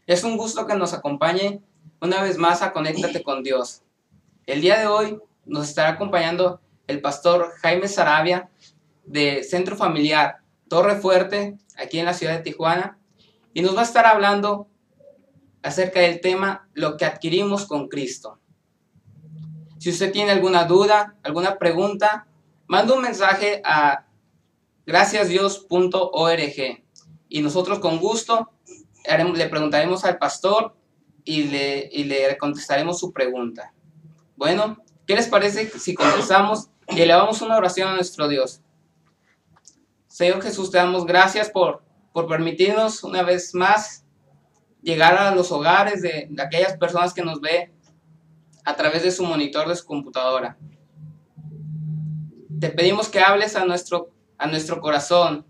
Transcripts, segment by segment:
Es un gusto que nos acompañe una vez más a Conéctate con Dios. El día de hoy nos estará acompañando el pastor Jaime Sarabia de Centro Familiar Torre Fuerte, aquí en la ciudad de Tijuana, y nos va a estar hablando acerca del tema Lo que adquirimos con Cristo. Si usted tiene alguna duda, alguna pregunta, manda un mensaje a graciasdios.org y nosotros con gusto le preguntaremos al pastor y le contestaremos su pregunta. Bueno, ¿qué les parece si comenzamos y elevamos una oración a nuestro Dios? Señor Jesús, te damos gracias por permitirnos una vez más llegar a los hogares de aquellas personas que nos ven a través de su monitor de su computadora. Te pedimos que hables a nuestro corazón,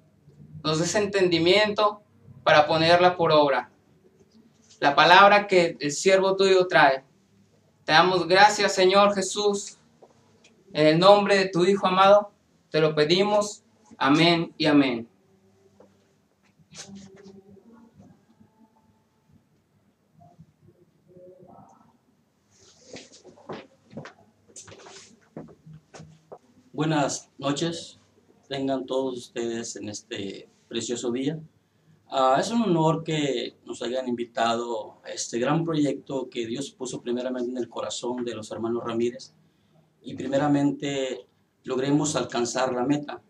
nos des entendimiento para ponerla por obra. La palabra que el siervo tuyo trae. Te damos gracias, Señor Jesús. En el nombre de tu Hijo amado, te lo pedimos. Amén y amén. Buenas noches, tengan todos ustedes en este precioso día. Es un honor que nos hayan invitado a este gran proyecto que Dios puso primeramente en el corazón de los hermanos Ramírez y primeramente logremos alcanzar la meta.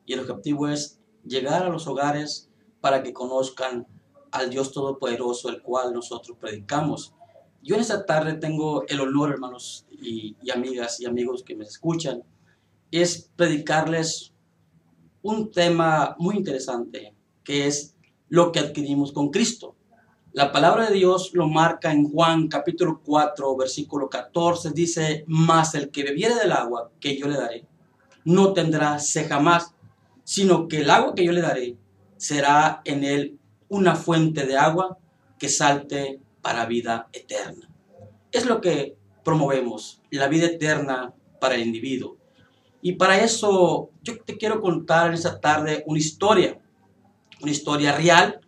Y el objetivo es llegar a los hogares para que conozcan al Dios Todopoderoso, el cual nosotros predicamos. Yo en esta tarde tengo el honor, hermanos y amigas y amigos que me escuchan, es predicarles un tema muy interesante, que es lo que adquirimos con Cristo. La palabra de Dios lo marca en Juan capítulo 4, versículo 14, dice: mas el que bebiere del agua que yo le daré, no tendrá sed jamás, sino que el agua que yo le daré será en él una fuente de agua que salte para vida eterna. Es lo que promovemos, la vida eterna para el individuo. Y para eso yo te quiero contar en esta tarde una historia real,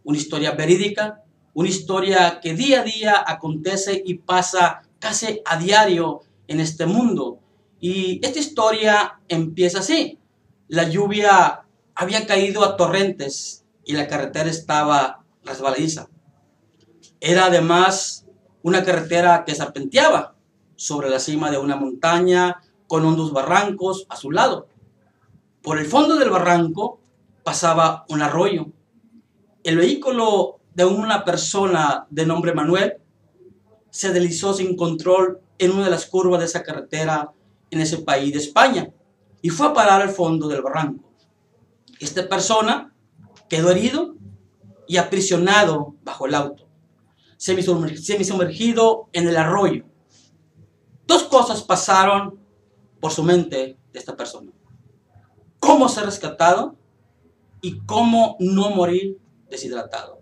una historia verídica, una historia que día a día acontece y pasa casi a diario en este mundo. Y esta historia empieza así: la lluvia había caído a torrentes y la carretera estaba resbaladiza. Era además una carretera que serpenteaba sobre la cima de una montaña, con hondos barrancos a su lado. Por el fondo del barranco pasaba un arroyo. El vehículo de una persona de nombre Manuel se deslizó sin control en una de las curvas de esa carretera en ese país de España y fue a parar al fondo del barranco. Esta persona quedó herido y aprisionado bajo el auto, semi-sumergido en el arroyo. Dos cosas pasaron por su mente de esta persona: cómo ser rescatado y cómo no morir deshidratado.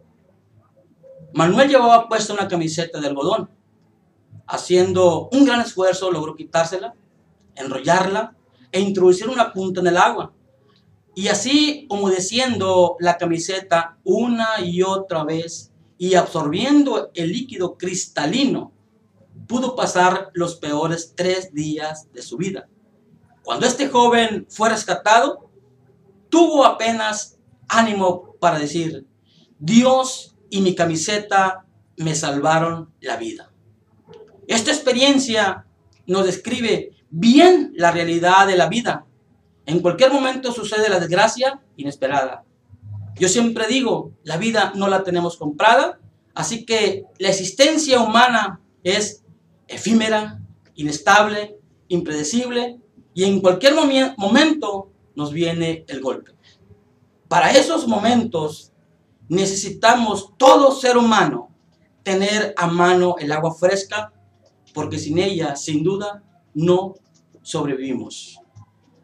Manuel llevaba puesta una camiseta de algodón. Haciendo un gran esfuerzo logró quitársela, enrollarla e introducir una punta en el agua, y así humedeciendo la camiseta una y otra vez y absorbiendo el líquido cristalino, pudo pasar los peores 3 días de su vida. Cuando este joven fue rescatado, tuvo apenas ánimo para decir: Dios y mi camiseta me salvaron la vida. Esta experiencia nos describe bien la realidad de la vida. En cualquier momento sucede la desgracia inesperada. Yo siempre digo, la vida no la tenemos comprada, así que la existencia humana es efímera, inestable, impredecible, y en cualquier momento nos viene el golpe. Para esos momentos necesitamos, todo ser humano, tener a mano el agua fresca, porque sin ella, sin duda, no sobrevivimos.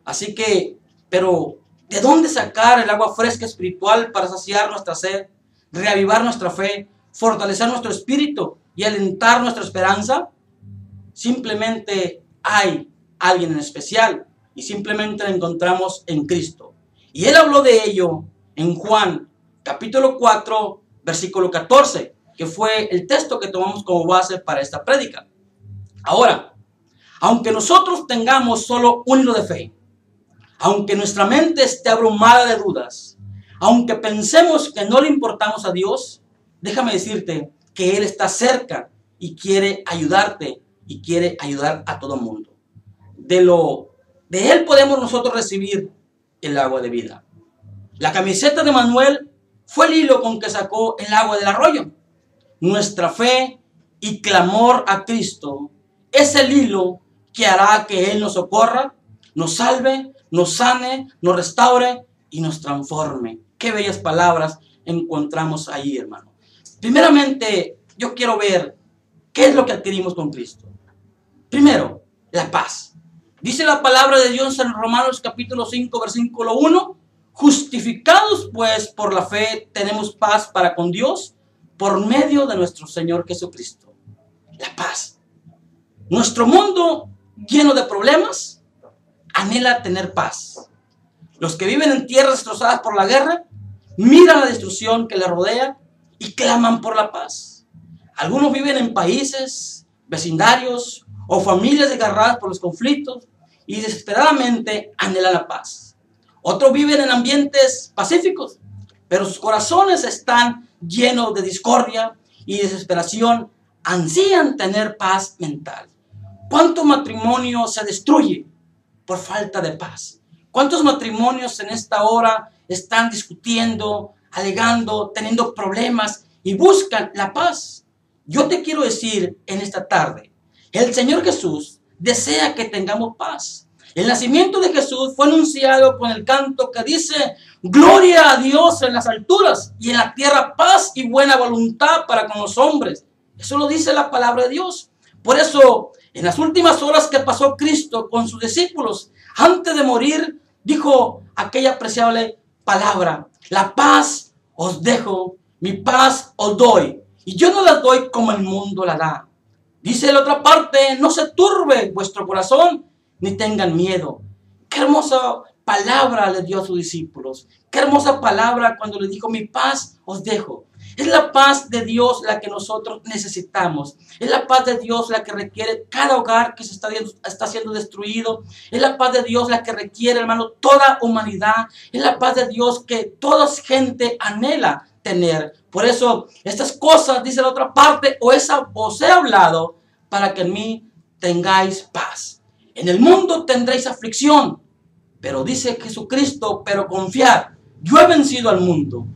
Así que, pero ¿de dónde sacar el agua fresca espiritual para saciar nuestra sed, reavivar nuestra fe, fortalecer nuestro espíritu y alentar nuestra esperanza? Simplemente hay alguien en especial y simplemente la encontramos en Cristo. Y él habló de ello en Juan capítulo 4, versículo 14. que fue el texto que tomamos como base para esta prédica. Ahora, aunque nosotros tengamos solo un hilo de fe, aunque nuestra mente esté abrumada de dudas, aunque pensemos que no le importamos a Dios, déjame decirte que Él está cerca y quiere ayudarte y quiere ayudar a todo mundo. De Él podemos nosotros recibir el agua de vida. La camiseta de Manuel fue el hilo con que sacó el agua del arroyo. Nuestra fe y clamor a Cristo es el hilo que hará que Él nos socorra, nos salve, nos sane, nos restaure y nos transforme. Qué bellas palabras encontramos ahí, hermano. Primeramente, yo quiero ver qué es lo que adquirimos con Cristo. Primero, la paz. Dice la palabra de Dios en Romanos capítulo 5, versículo 1. Justificados pues por la fe tenemos paz para con Dios por medio de nuestro Señor Jesucristo. La paz. Nuestro mundo lleno de problemas anhela tener paz. Los que viven en tierras destrozadas por la guerra miran la destrucción que les rodea y claman por la paz. Algunos viven en países, vecindarios o familias desgarradas por los conflictos y desesperadamente anhelan la paz. Otros viven en ambientes pacíficos, pero sus corazones están llenos de discordia y desesperación, ansían tener paz mental. ¿Cuánto matrimonio se destruye por falta de paz? ¿Cuántos matrimonios en esta hora están discutiendo, alegando, teniendo problemas y buscan la paz? Yo te quiero decir en esta tarde, el Señor Jesús desea que tengamos paz. El nacimiento de Jesús fue anunciado con el canto que dice: gloria a Dios en las alturas y en la tierra paz y buena voluntad para con los hombres. Eso lo dice la palabra de Dios. Por eso, en las últimas horas que pasó Cristo con sus discípulos, antes de morir, dijo aquella apreciable palabra: la paz os dejo, mi paz os doy, y yo no la doy como el mundo la da. Dice la otra parte: no se turbe vuestro corazón, ni tengan miedo. Qué hermosa palabra le dio a sus discípulos. Qué hermosa palabra cuando le dijo: mi paz os dejo. Es la paz de Dios la que nosotros necesitamos. Es la paz de Dios la que requiere cada hogar que está siendo destruido. Es la paz de Dios la que requiere, hermano, toda humanidad. Es la paz de Dios que toda gente anhela tener. Por eso, estas cosas, dice la otra parte, os he hablado para que en mí tengáis paz. En el mundo tendréis aflicción, pero dice Jesucristo, pero confiad, yo he vencido al mundo.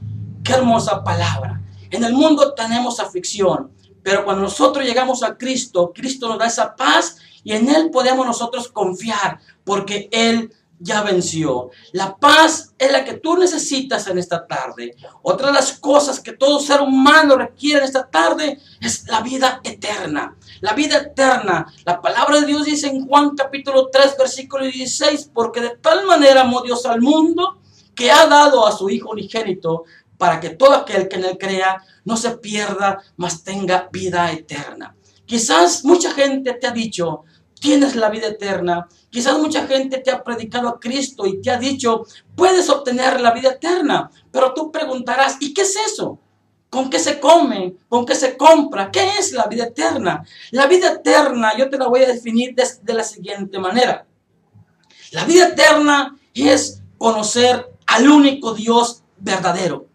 Qué hermosa palabra. En el mundo tenemos aflicción, pero cuando nosotros llegamos a Cristo, Cristo nos da esa paz y en Él podemos nosotros confiar, porque Él ya venció. La paz es la que tú necesitas en esta tarde. Otra de las cosas que todo ser humano requiere en esta tarde es la vida eterna. La vida eterna. La palabra de Dios dice en Juan capítulo 3 versículo 16: porque de tal manera amó Dios al mundo que ha dado a su Hijo unigénito, para que todo aquel que en Él crea no se pierda, mas tenga vida eterna. Quizás mucha gente te ha dicho: tienes la vida eterna. Quizás mucha gente te ha predicado a Cristo y te ha dicho: puedes obtener la vida eterna. Pero tú preguntarás: ¿y qué es eso? ¿Con qué se come? ¿Con qué se compra? ¿Qué es la vida eterna? La vida eterna yo te la voy a definir de la siguiente manera. La vida eterna es conocer al único Dios verdadero,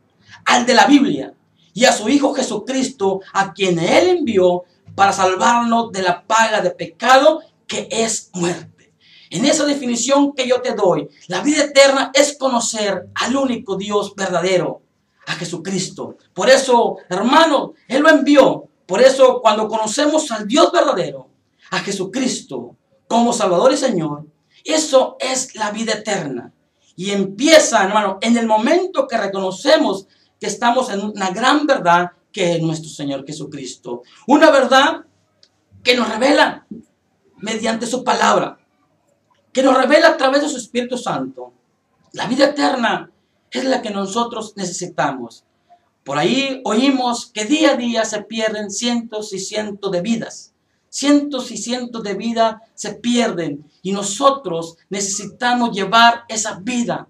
al de la Biblia, y a su Hijo Jesucristo, a quien Él envió para salvarnos de la paga de pecado, que es muerte. En esa definición que yo te doy, la vida eterna es conocer al único Dios verdadero, a Jesucristo. Por eso, hermano, Él lo envió. Por eso, cuando conocemos al Dios verdadero, a Jesucristo como Salvador y Señor, eso es la vida eterna. Y empieza, hermano, en el momento que reconocemos que estamos en una gran verdad, que es nuestro Señor Jesucristo. Una verdad que nos revela mediante su palabra, que nos revela a través de su Espíritu Santo. La vida eterna es la que nosotros necesitamos. Por ahí oímos que día a día se pierden cientos y cientos de vidas. Cientos y cientos de vidas se pierden y nosotros necesitamos llevar esa vida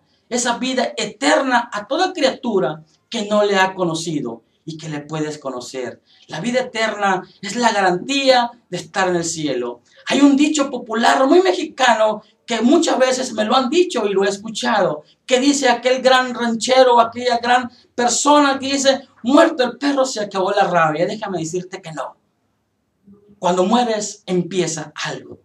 eterna a toda criatura que no le ha conocido. y que le puedes conocer. La vida eterna es la garantía de estar en el cielo. Hay un dicho popular muy mexicano que muchas veces me lo han dicho y lo he escuchado, que dice aquel gran ranchero, aquella gran persona que dice, muerto el perro se acabó la rabia. Déjame decirte que no. Cuando mueres empieza algo.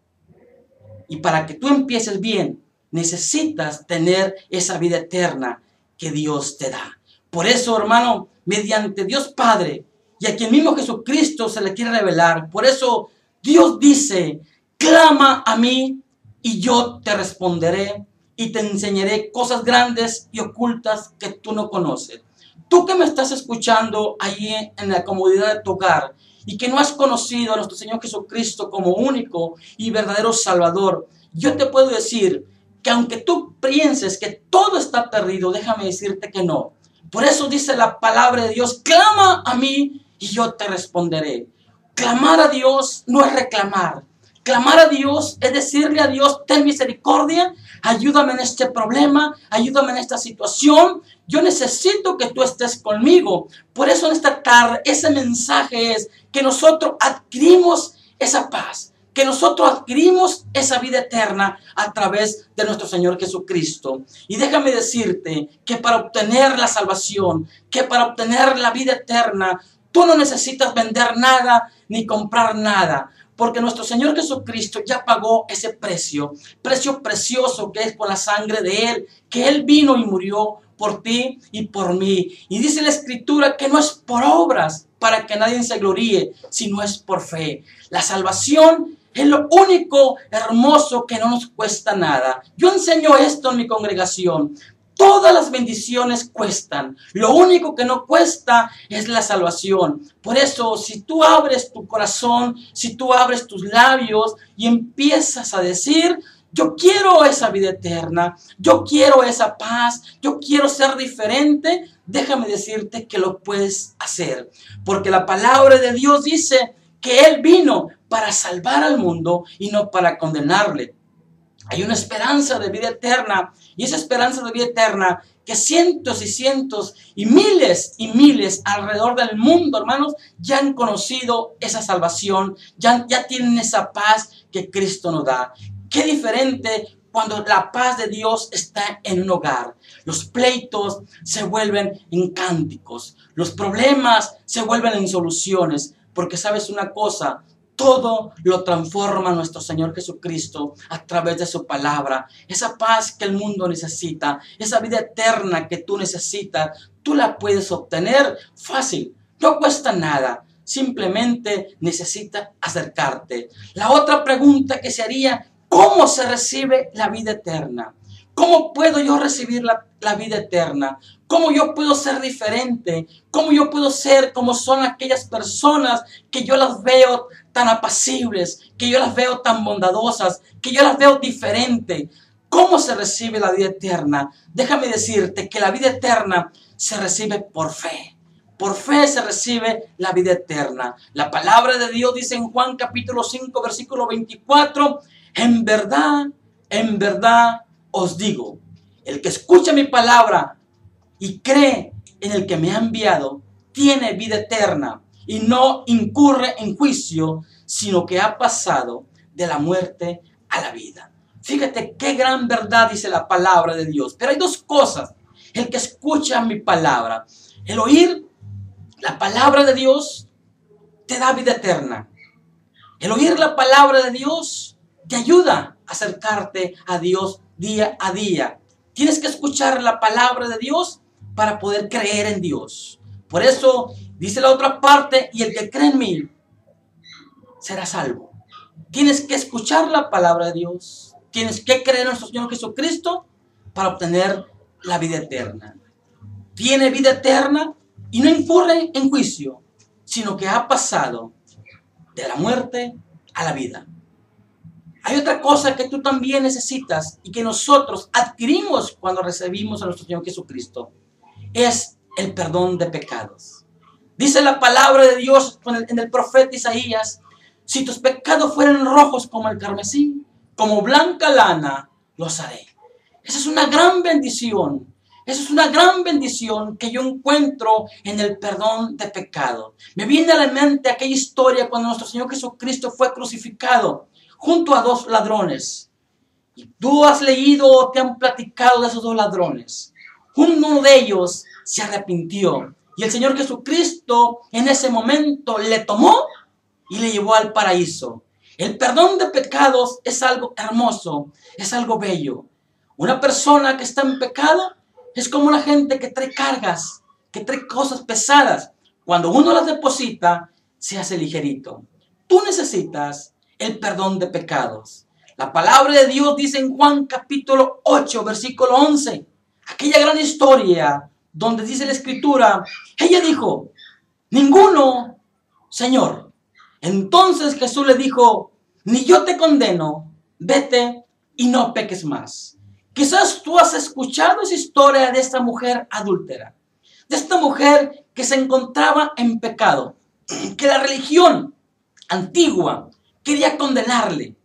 Y para que tú empieces bien, necesitas tener esa vida eterna que Dios te da. Por eso, hermano, mediante Dios Padre y a quien mismo Jesucristo se le quiere revelar, por eso Dios dice, clama a mí y yo te responderé y te enseñaré cosas grandes y ocultas que tú no conoces. Tú que me estás escuchando allí en la comodidad de tu hogar y que no has conocido a nuestro Señor Jesucristo como único y verdadero Salvador, yo te puedo decir que aunque tú pienses que todo está perdido, déjame decirte que no. Por eso dice la palabra de Dios, clama a mí y yo te responderé. Clamar a Dios no es reclamar. Clamar a Dios es decirle a Dios, ten misericordia, ayúdame en este problema, ayúdame en esta situación. Yo necesito que tú estés conmigo. Por eso en esta tarde ese mensaje es que nosotros adquirimos esa paz, que nosotros adquirimos esa vida eterna a través de nuestro Señor Jesucristo. Y déjame decirte que para obtener la salvación, que para obtener la vida eterna, tú no necesitas vender nada ni comprar nada. Porque nuestro Señor Jesucristo ya pagó ese precio precioso que es por la sangre de Él, que Él vino y murió por ti y por mí. Y dice la Escritura que no es por obras para que nadie se gloríe, sino es por fe. La salvación es lo único hermoso que no nos cuesta nada. Yo enseño esto en mi congregación. Todas las bendiciones cuestan. Lo único que no cuesta es la salvación. Por eso, si tú abres tu corazón, si tú abres tus labios y empiezas a decir, yo quiero esa vida eterna, yo quiero esa paz, yo quiero ser diferente, déjame decirte que lo puedes hacer. Porque la palabra de Dios dice que Él vino para salvar al mundo y no para condenarle. Hay una esperanza de vida eterna, y esa esperanza de vida eterna que cientos y cientos y miles alrededor del mundo, hermanos, ya han conocido esa salvación, ya tienen esa paz que Cristo nos da. Qué diferente cuando la paz de Dios está en un hogar. Los pleitos se vuelven en cánticos, los problemas se vuelven en soluciones, porque sabes una cosa, todo lo transforma nuestro Señor Jesucristo a través de su palabra. Esa paz que el mundo necesita, esa vida eterna que tú necesitas, tú la puedes obtener fácil. No cuesta nada. Simplemente necesitas acercarte. La otra pregunta que se haría, ¿cómo se recibe la vida eterna? ¿Cómo puedo yo recibir la vida eterna? ¿Cómo yo puedo ser diferente? ¿Cómo yo puedo ser como son aquellas personas que yo las veo tan apacibles, que yo las veo tan bondadosas, que yo las veo diferente? ¿Cómo se recibe la vida eterna? Déjame decirte que la vida eterna se recibe por fe. Por fe se recibe la vida eterna. La palabra de Dios dice en Juan capítulo 5, versículo 24, en verdad os digo, el que escucha mi palabra y cree en el que me ha enviado, tiene vida eterna y no incurre en juicio, sino que ha pasado de la muerte a la vida. Fíjate qué gran verdad dice la palabra de Dios. Pero hay dos cosas. El que escucha mi palabra, el oír la palabra de Dios te da vida eterna. El oír la palabra de Dios te ayuda a acercarte a Dios día a día. Tienes que escuchar la palabra de Dios para poder creer en Dios. Por eso dice la otra parte, y el que cree en mí será salvo. Tienes que escuchar la palabra de Dios. Tienes que creer en nuestro Señor Jesucristo para obtener la vida eterna. Tiene vida eterna y no incurre en juicio, sino que ha pasado de la muerte a la vida. Hay otra cosa que tú también necesitas y que nosotros adquirimos cuando recibimos a nuestro Señor Jesucristo. Es el perdón de pecados. Dice la palabra de Dios en el profeta Isaías, si tus pecados fueran rojos como el carmesí, como blanca lana, los haré. Esa es una gran bendición, Eso es una gran bendición que yo encuentro en el perdón de pecado. Me viene a la mente aquella historia cuando nuestro Señor Jesucristo fue crucificado junto a dos ladrones. Y tú has leído o te han platicado de esos dos ladrones. Uno de ellos se arrepintió y el Señor Jesucristo en ese momento le tomó y le llevó al paraíso. El perdón de pecados es algo hermoso, es algo bello. Una persona que está en pecado es como la gente que trae cargas, que trae cosas pesadas. Cuando uno las deposita, se hace ligerito. Tú necesitas el perdón de pecados. La palabra de Dios dice en Juan capítulo 8, versículo 11, aquella gran historia donde dice la Escritura, ella dijo, ninguno, Señor. Entonces Jesús le dijo, ni yo te condeno, vete y no peques más. Quizás tú has escuchado esa historia de esta mujer adúltera, de esta mujer que se encontraba en pecado, que la religión antigua quería condenarle,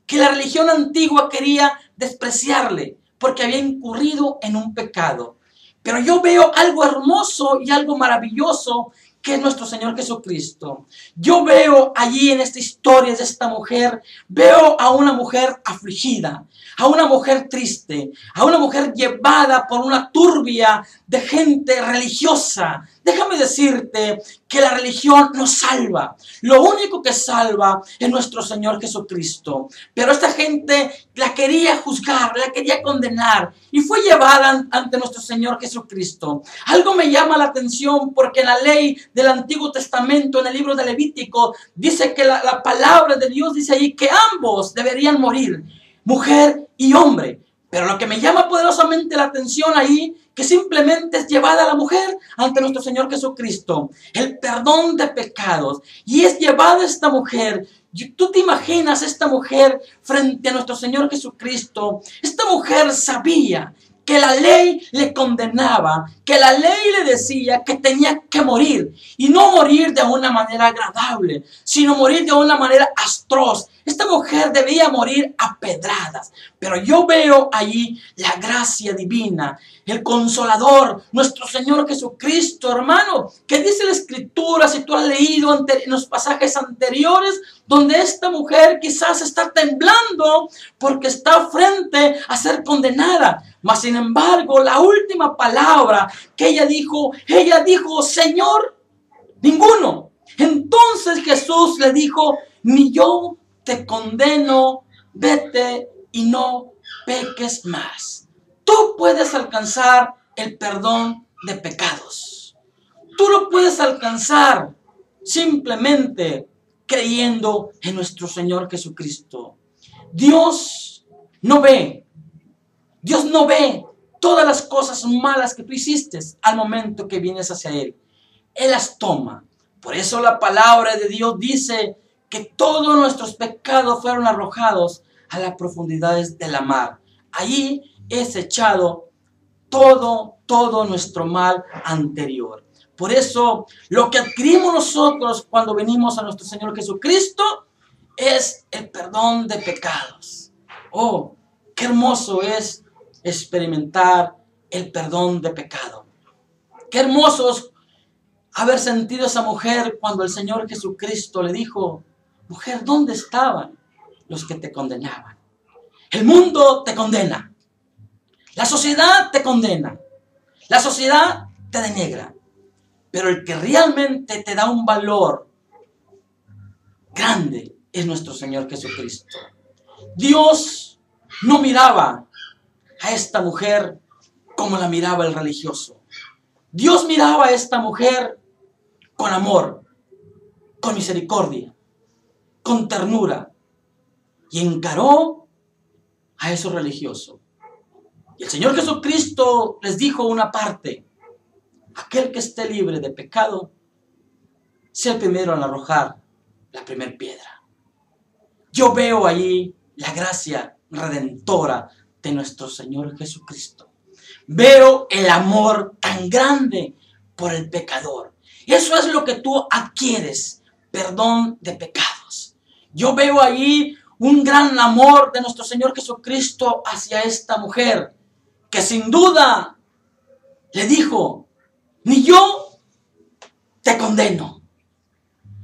que la religión antigua quería despreciarle porque había incurrido en un pecado. Pero yo veo algo hermoso y algo maravilloso que es nuestro Señor Jesucristo. Yo veo allí en esta historia de esta mujer, veo a una mujer afligida, a una mujer triste, a una mujer llevada por una turbia de gente religiosa. Déjame decirte que la religión no salva. Lo único que salva es nuestro Señor Jesucristo. Pero esta gente la quería juzgar, la quería condenar y fue llevada ante nuestro Señor Jesucristo. Algo me llama la atención porque en la ley del Antiguo Testamento, en el libro de Levítico, dice que la palabra de Dios dice ahí que ambos deberían morir, mujer y hombre. Pero lo que me llama poderosamente la atención ahí, que simplemente es llevada la mujer ante nuestro Señor Jesucristo, el perdón de pecados, y es llevada esta mujer. Tú te imaginas esta mujer frente a nuestro Señor Jesucristo. Esta mujer sabía que la ley le condenaba, que la ley le decía que tenía que morir, y no morir de una manera agradable, sino morir de una manera atroz. Esta mujer debía morir a pedradas, pero yo veo allí la gracia divina, el Consolador, nuestro Señor Jesucristo, hermano, que dice la Escritura, si tú has leído en los pasajes anteriores, donde esta mujer quizás está temblando porque está frente a ser condenada. Mas sin embargo, la última palabra que ella dijo, Señor, ninguno. Entonces Jesús le dijo, ni yo te condeno, vete y no peques más. Tú puedes alcanzar el perdón de pecados. Tú lo puedes alcanzar simplemente creyendo en nuestro Señor Jesucristo. Dios no ve todas las cosas malas que tú hiciste al momento que vienes hacia Él. Él las toma. Por eso la palabra de Dios dice que todos nuestros pecados fueron arrojados a las profundidades de la mar. Allí es echado todo nuestro mal anterior. Por eso lo que adquirimos nosotros cuando venimos a nuestro Señor Jesucristo es el perdón de pecados. Oh, qué hermoso es experimentar el perdón de pecado. Qué hermoso es haber sentido esa mujer cuando el Señor Jesucristo le dijo, mujer, ¿dónde estaban los que te condenaban? El mundo te condena. La sociedad te condena. La sociedad te denigra. Pero el que realmente te da un valor grande es nuestro Señor Jesucristo. Dios no miraba a esta mujer como la miraba el religioso. Dios miraba a esta mujer con amor, con misericordia, con ternura, y encaró a esos religiosos. Y el Señor Jesucristo les dijo una parte, aquel que esté libre de pecado, sea el primero en arrojar la primera piedra. Yo veo allí la gracia redentora de nuestro Señor Jesucristo. Veo el amor tan grande por el pecador. Eso es lo que tú adquieres, perdón de pecados. Yo veo allí un gran amor de nuestro Señor Jesucristo hacia esta mujer, que sin duda le dijo, ni yo te condeno.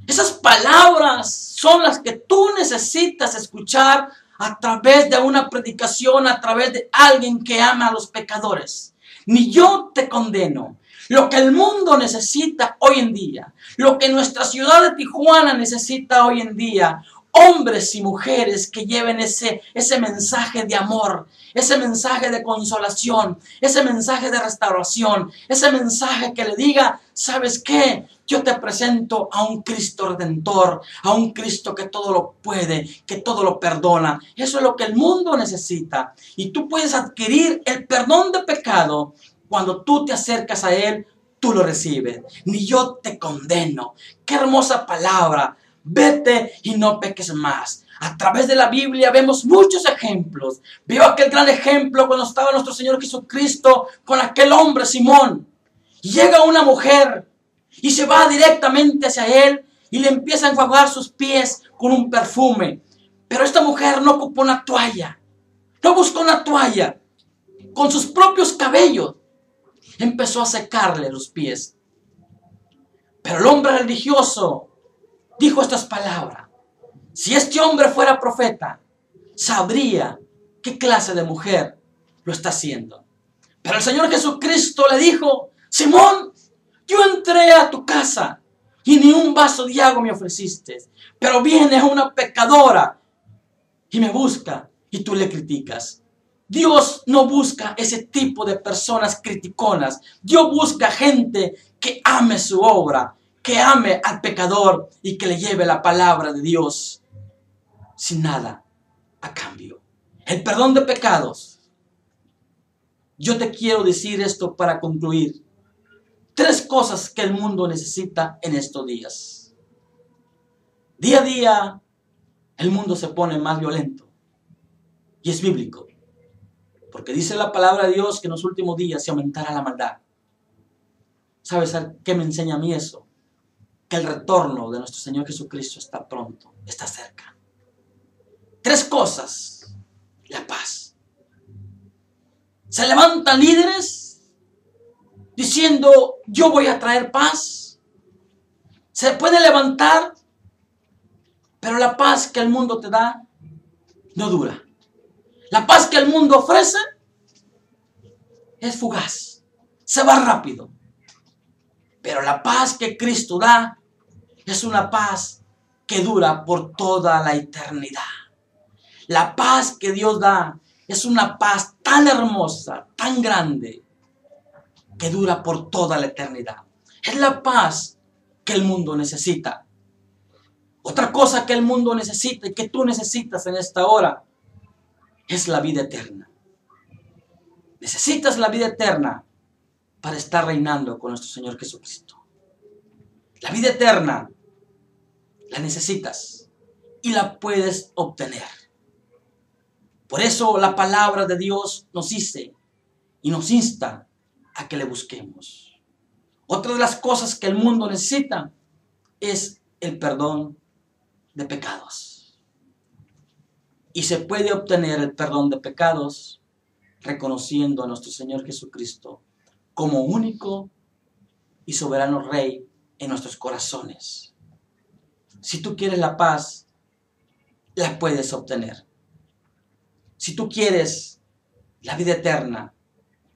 Esas palabras son las que tú necesitas escuchar a través de una predicación, a través de alguien que ama a los pecadores. Ni yo te condeno. Lo que el mundo necesita hoy en día, lo que nuestra ciudad de Tijuana necesita hoy en día, hombres y mujeres que lleven ese mensaje de amor, ese mensaje de consolación, ese mensaje de restauración, ese mensaje que le diga, ¿sabes qué? Yo te presento a un Cristo redentor, a un Cristo que todo lo puede, que todo lo perdona. Eso es lo que el mundo necesita. Y tú puedes adquirir el perdón de pecado. Cuando tú te acercas a Él, tú lo recibes. Ni yo te condeno. Qué hermosa palabra. Vete y no peques más. A través de la Biblia vemos muchos ejemplos. Veo aquel gran ejemplo cuando estaba nuestro Señor Jesucristo con aquel hombre Simón. Y llega una mujer y se va directamente hacia Él y le empieza a enjuagar sus pies con un perfume. Pero esta mujer no ocupó una toalla. No buscó una toalla. Con sus propios cabellos empezó a secarle los pies. Pero el hombre religioso dijo estas palabras. Si este hombre fuera profeta, sabría qué clase de mujer lo está haciendo. Pero el Señor Jesucristo le dijo, Simón, yo entré a tu casa y ni un vaso de agua me ofreciste. Pero viene una pecadora y me busca y tú le criticas. Dios no busca ese tipo de personas criticonas. Dios busca gente que ame su obra, que ame al pecador y que le lleve la palabra de Dios sin nada a cambio. El perdón de pecados. Yo te quiero decir esto para concluir. 3 cosas que el mundo necesita en estos días. Día a día, el mundo se pone más violento. Y es bíblico. Porque dice la palabra de Dios que en los últimos días se aumentará la maldad. ¿Sabes qué me enseña a mí eso? Que el retorno de nuestro Señor Jesucristo está pronto, está cerca. 3 cosas. La paz. Se levantan líderes diciendo, yo voy a traer paz. Se puede levantar, pero la paz que el mundo te da no dura. La paz que el mundo ofrece es fugaz, se va rápido. Pero la paz que Cristo da es una paz que dura por toda la eternidad. La paz que Dios da es una paz tan hermosa, tan grande, que dura por toda la eternidad. Es la paz que el mundo necesita. Otra cosa que el mundo necesita y que tú necesitas en esta hora es la vida eterna. Necesitas la vida eterna para estar reinando con nuestro Señor Jesucristo. La vida eterna la necesitas y la puedes obtener. Por eso la palabra de Dios nos dice y nos insta a que le busquemos. Otra de las cosas que el mundo necesita es el perdón de pecados. Y se puede obtener el perdón de pecados reconociendo a nuestro Señor Jesucristo como único y soberano Rey en nuestros corazones. Si tú quieres la paz, la puedes obtener. Si tú quieres la vida eterna,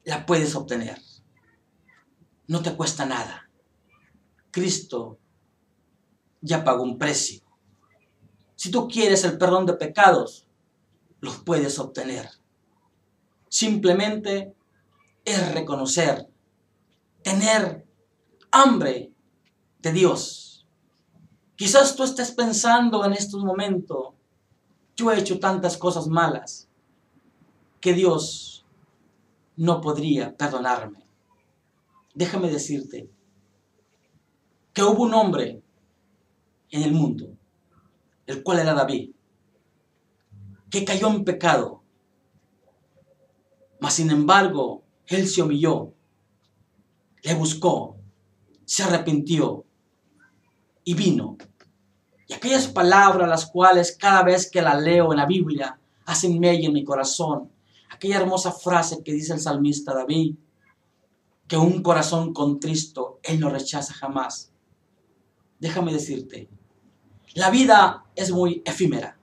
la puedes obtener. No te cuesta nada. Cristo ya pagó un precio. Si tú quieres el perdón de pecados, los puedes obtener. Simplemente es reconocer, tener hambre de Dios. Quizás tú estés pensando en estos momentos, yo he hecho tantas cosas malas que Dios no podría perdonarme. Déjame decirte que hubo un hombre en el mundo, el cual era David, que cayó en pecado, mas sin embargo, él se humilló, le buscó, se arrepintió y vino. Y aquellas palabras, las cuales cada vez que las leo en la Biblia, hacen mella en mi corazón. Aquella hermosa frase que dice el salmista David, que un corazón contristo Él no rechaza jamás. Déjame decirte, la vida es muy efímera.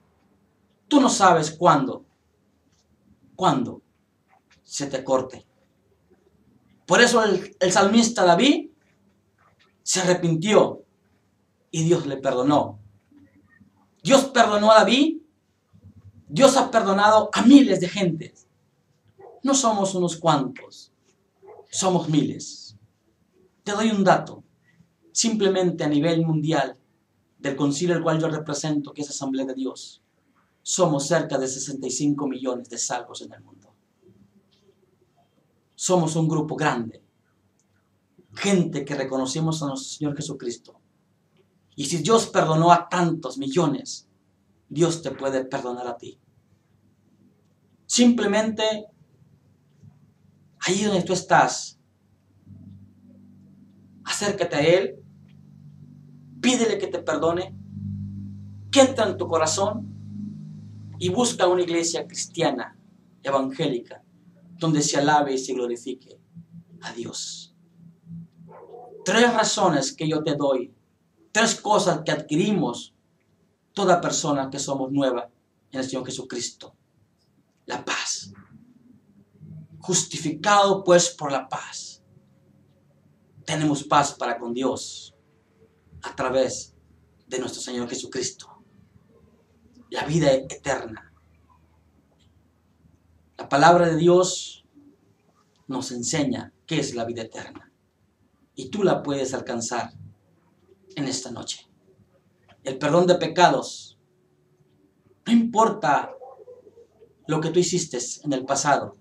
Tú no sabes cuándo se te corte. Por eso el salmista David se arrepintió y Dios le perdonó. Dios perdonó a David. Dios ha perdonado a miles de gentes. No somos unos cuantos, somos miles. Te doy un dato. Simplemente a nivel mundial, del concilio al cual yo represento, que es Asamblea de Dios, somos cerca de 65 millones de salvos en el mundo. Somos un grupo grande. Gente que reconocemos a nuestro Señor Jesucristo. Y si Dios perdonó a tantos millones, Dios te puede perdonar a ti. Simplemente, ahí donde tú estás, acércate a Él, pídele que te perdone, que entre en tu corazón y busca una iglesia cristiana, evangélica, donde se alabe y se glorifique a Dios. 3 razones que yo te doy, 3 cosas que adquirimos toda persona que somos nueva en el Señor Jesucristo. La paz. Justificado pues por la paz. Tenemos paz para con Dios a través de nuestro Señor Jesucristo. La vida eterna. La palabra de Dios nos enseña qué es la vida eterna. Y tú la puedes alcanzar en esta noche. El perdón de pecados. No importa lo que tú hiciste en el pasado.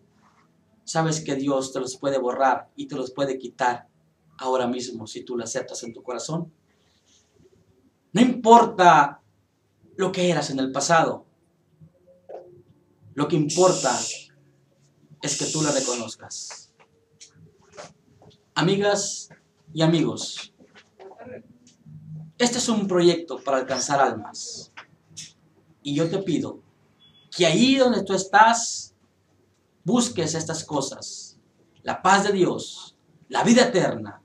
Sabes que Dios te los puede borrar y te los puede quitar ahora mismo si tú lo aceptas en tu corazón. No importa lo que eras en el pasado. Lo que importa es que tú la reconozcas. Amigas y amigos, este es un proyecto para alcanzar almas. Y yo te pido que ahí donde tú estás, busques estas cosas. La paz de Dios, la vida eterna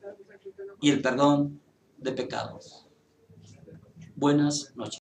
y el perdón de pecados. Buenas noches.